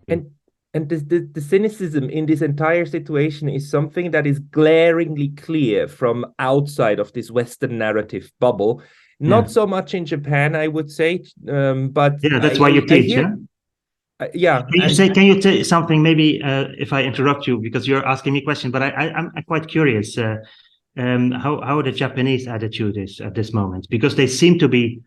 And the cynicism in this entire situation is something that is glaringly clear from outside of this Western narrative bubble. Not so much in Japan, I would say, but yeah, that's why you I teach, hear, yeah? yeah, Can you say something, maybe, if I interrupt you, because you're asking me a question, but I'm quite curious, how the Japanese attitude is at this moment, because they seem to be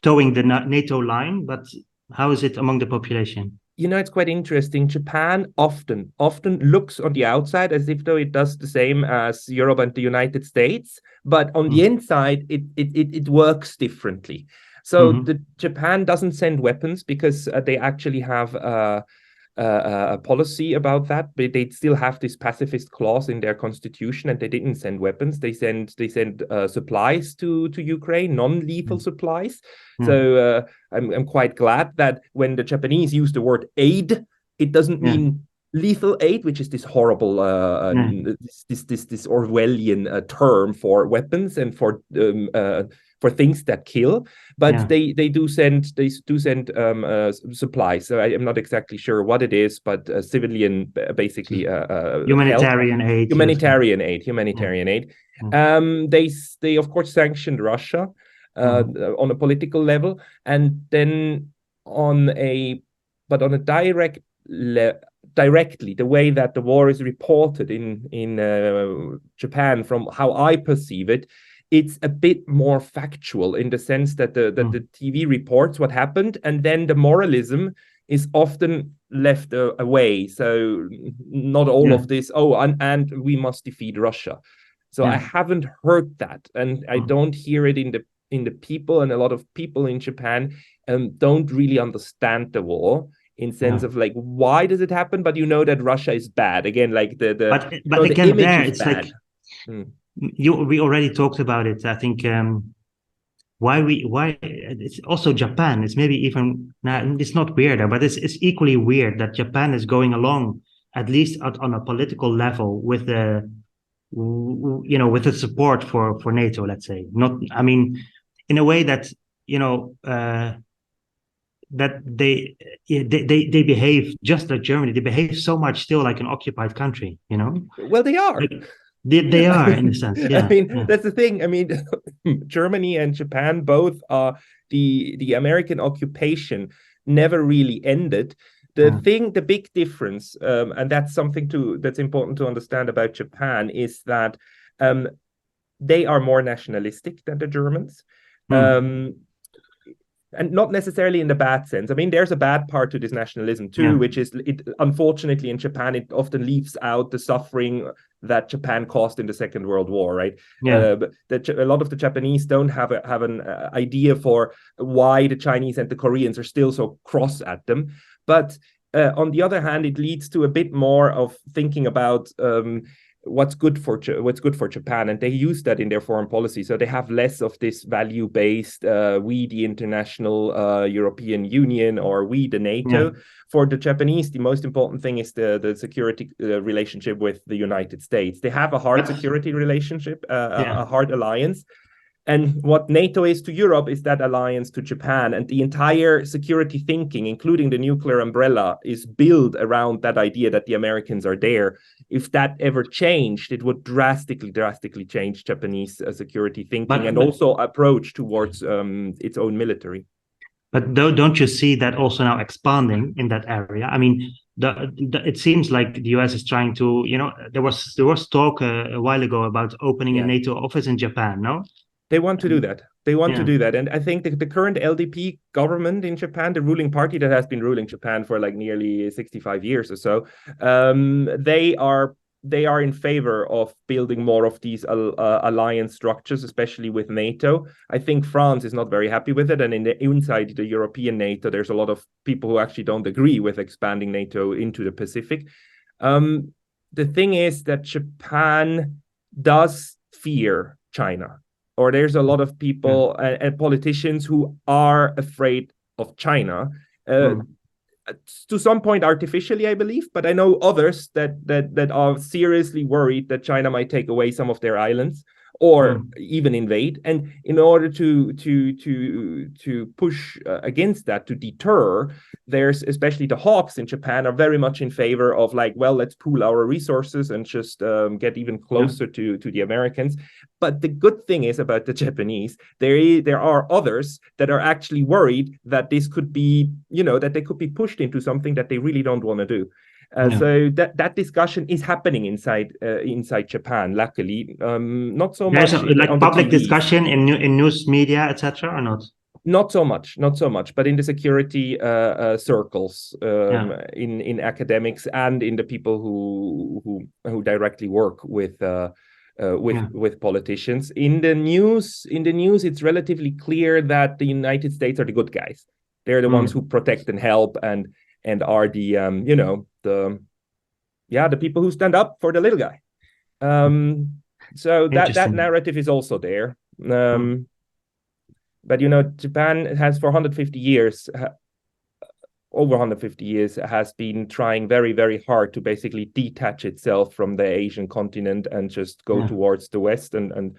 towing the NATO line, but how is it among the population? it's quite interesting. Japan often looks on the outside as if though it does the same as Europe and the United States, but on the inside, it works differently. So the Japan doesn't send weapons because they actually have a policy about that, but they still have this pacifist clause in their constitution, and they didn't send weapons. They send supplies to Ukraine, non-lethal supplies. So I'm quite glad that when the Japanese use the word aid, it doesn't mean lethal aid, which is this horrible this Orwellian term for weapons and for things that kill, but they do send supplies. So I am not exactly sure what it is, but civilian, basically humanitarian aid. Humanitarian aid. They of course sanctioned Russia on a political level, and then on a directly, the way that the war is reported in Japan, from how I perceive it, it's a bit more factual in the sense that the TV reports what happened, and then the moralism is often left away. So not all of this, and we must defeat Russia. So I haven't heard that, and I don't hear it in the people, and a lot of people in Japan don't really understand the war in sense of like, why does it happen? But that Russia is bad. Again, like but the again, image there is it's bad. like we already talked about it. I think why it's also Japan. It's maybe even it's not weirder, but it's equally weird that Japan is going along, at least on a political level, with the with the support for NATO. Let's say, not, I mean, in a way that that they behave just like Germany. They behave so much still like an occupied country. Well, they are. They are, in a sense. Yeah. I mean, that's the thing. I mean, Germany and Japan both are the American occupation never really ended. The big difference, and that's something that's important to understand about Japan, is that they are more nationalistic than the Germans. And not necessarily in the bad sense. I mean, there's a bad part to this nationalism too, which is, unfortunately, in Japan, it often leaves out the suffering that Japan caused in the Second World War, right? A lot of the Japanese don't have an idea for why the Chinese and the Koreans are still so cross at them. But on the other hand, it leads to a bit more of thinking about what's good for Japan, and they use that in their foreign policy. So they have less of this value-based, we the international European Union, or we the NATO. For the Japanese, the most important thing is the security relationship with the United States. They have a hard security relationship, a hard alliance. And what NATO is to Europe is that alliance to Japan. And the entire security thinking, including the nuclear umbrella, is built around that idea that the Americans are there. If that ever changed, it would drastically change Japanese security thinking and also approach towards its own military. But don't you see that also now expanding in that area? I mean, it seems like the US is trying to, there was talk a while ago about opening a NATO office in Japan, no? They want to do that. They want to do that. And I think the current LDP government in Japan, the ruling party that has been ruling Japan for like nearly 65 years or so, they are in favor of building more of these alliance structures, especially with NATO. I think France is not very happy with it. And inside the European NATO, there's a lot of people who actually don't agree with expanding NATO into the Pacific. The thing is that Japan does fear China. Or there's a lot of people and politicians who are afraid of China, to some point artificially, I believe. But I know others that are seriously worried that China might take away some of their islands, or even invade. And in order to push against that, to deter, there's especially the hawks in Japan are very much in favor of like, well, let's pool our resources and just get even closer to the Americans. But the good thing is about the Japanese, there are others that are actually worried that this could be, that they could be pushed into something that they really don't want to do. So that discussion is happening inside Japan. Luckily, not so much like public discussion in news media, etc., or not. Not so much, but in the security circles, in academics, and in the people who directly work with politicians. In the news, it's relatively clear that the United States are the good guys. They're the ones who protect and help and are the the people who stand up for the little guy. So that narrative is also there. But Japan has for 150 years, over 150 years, has been trying very, very hard to basically detach itself from the Asian continent and just go towards the West and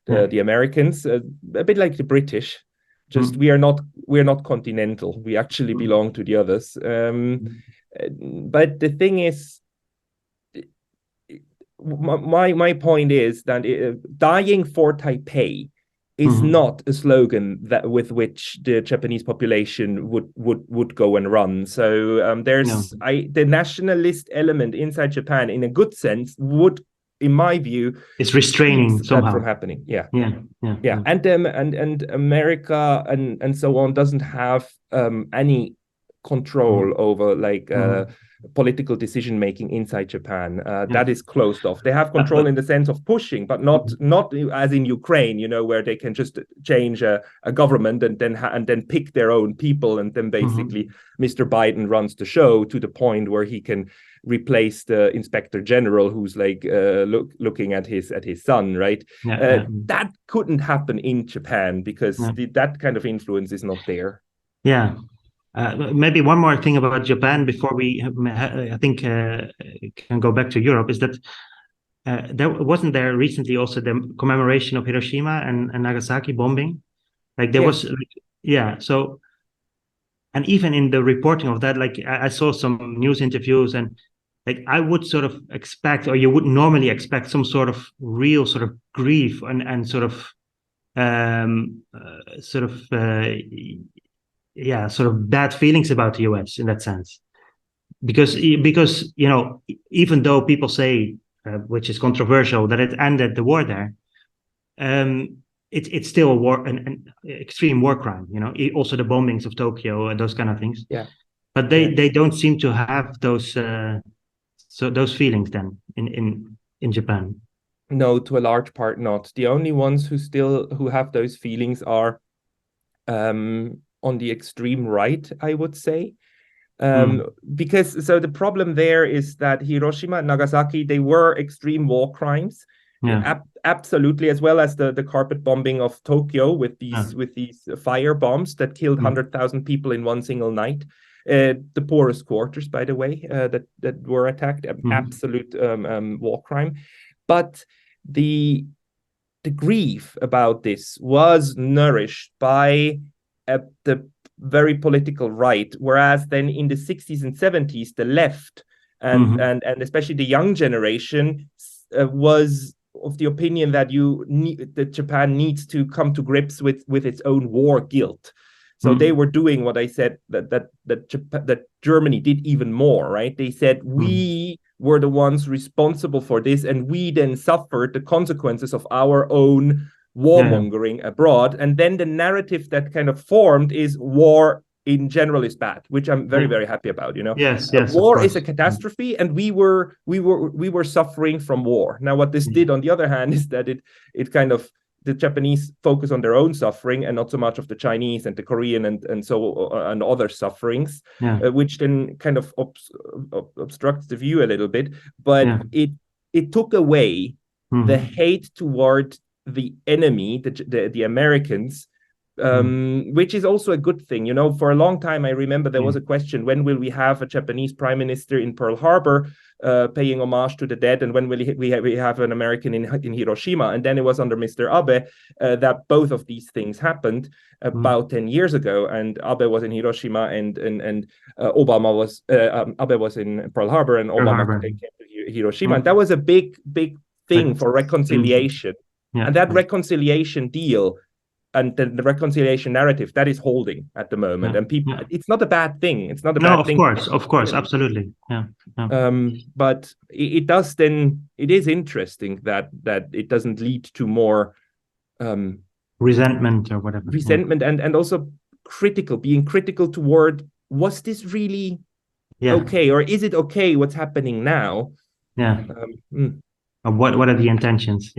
the Americans, a bit like the British. Just we are not continental. We actually belong to the others. But the thing is, my point is that dying for Taipei is not a slogan with which the Japanese population would go and run. So the nationalist element inside Japan, in a good sense, would, in my view, it's restraining somehow that from happening. And America and so on doesn't have any control over political decision making inside Japan. That is closed off. They have control in the sense of pushing, but not as in Ukraine, where they can just change a government and then pick their own people, and then basically Mr. Biden runs the show to the point where he can replace the inspector general who's like looking at his son, right? That couldn't happen in Japan because that kind of influence is not there. Maybe one more thing about Japan before we, I think, can go back to Europe, is that wasn't there recently also the commemoration of Hiroshima and Nagasaki bombing? Like there was, so, and even in the reporting of that, like I saw some news interviews, and like I would sort of expect, or you would normally expect, some sort of real sort of grief and sort of bad feelings about the US in that sense, because even though people say, which is controversial, that it ended the war there, it's still a war, an extreme war crime. Also the bombings of Tokyo and those kind of things. But they don't seem to have those those feelings then in Japan. No, to a large part not. The only ones who have those feelings are on the extreme right, I would say. Because the problem there is that Hiroshima and Nagasaki, they were extreme war crimes. Absolutely, as well as the carpet bombing of Tokyo with these fire bombs that killed 100,000 people in one single night. The poorest quarters, by the way, that were attacked. Absolute war crime. But the grief about this was nourished by the very political right, whereas then in the 60s and 70s, the left and especially the young generation was of the opinion that Japan needs to come to grips with its own war guilt. So they were doing what I said that Germany did even more, right? They said we were the ones responsible for this, and we then suffered the consequences of our own warmongering abroad. And then the narrative that kind of formed is war in general is bad, which I'm very, very happy about. War is a catastrophe, and we were suffering from war. Now, what this did, on the other hand, is that it kind of, the Japanese focus on their own suffering and not so much of the Chinese and the Korean and other sufferings, which then kind of obstructs the view a little bit. But it took away the hate toward the enemy, the Americans, which is also a good thing. You know, for a long time, I remember there was a question, when will we have a Japanese prime minister in Pearl Harbor paying homage to the dead, and when will we have an American in Hiroshima? And then it was under Mr. Abe that both of these things happened about 10 years ago, and Abe was in Hiroshima, and Obama was Abe was in Pearl Harbor, and Obama came to Hiroshima, and that was a big thing for reconciliation. And that reconciliation deal and the reconciliation narrative, that is holding at the moment. And people, it's not a bad thing. It's not a bad thing. Of course, absolutely. But it does then, it is interesting that it doesn't lead to more resentment or whatever. Resentment and also being critical toward, was this really okay? Or is it okay what's happening now? What are the intentions?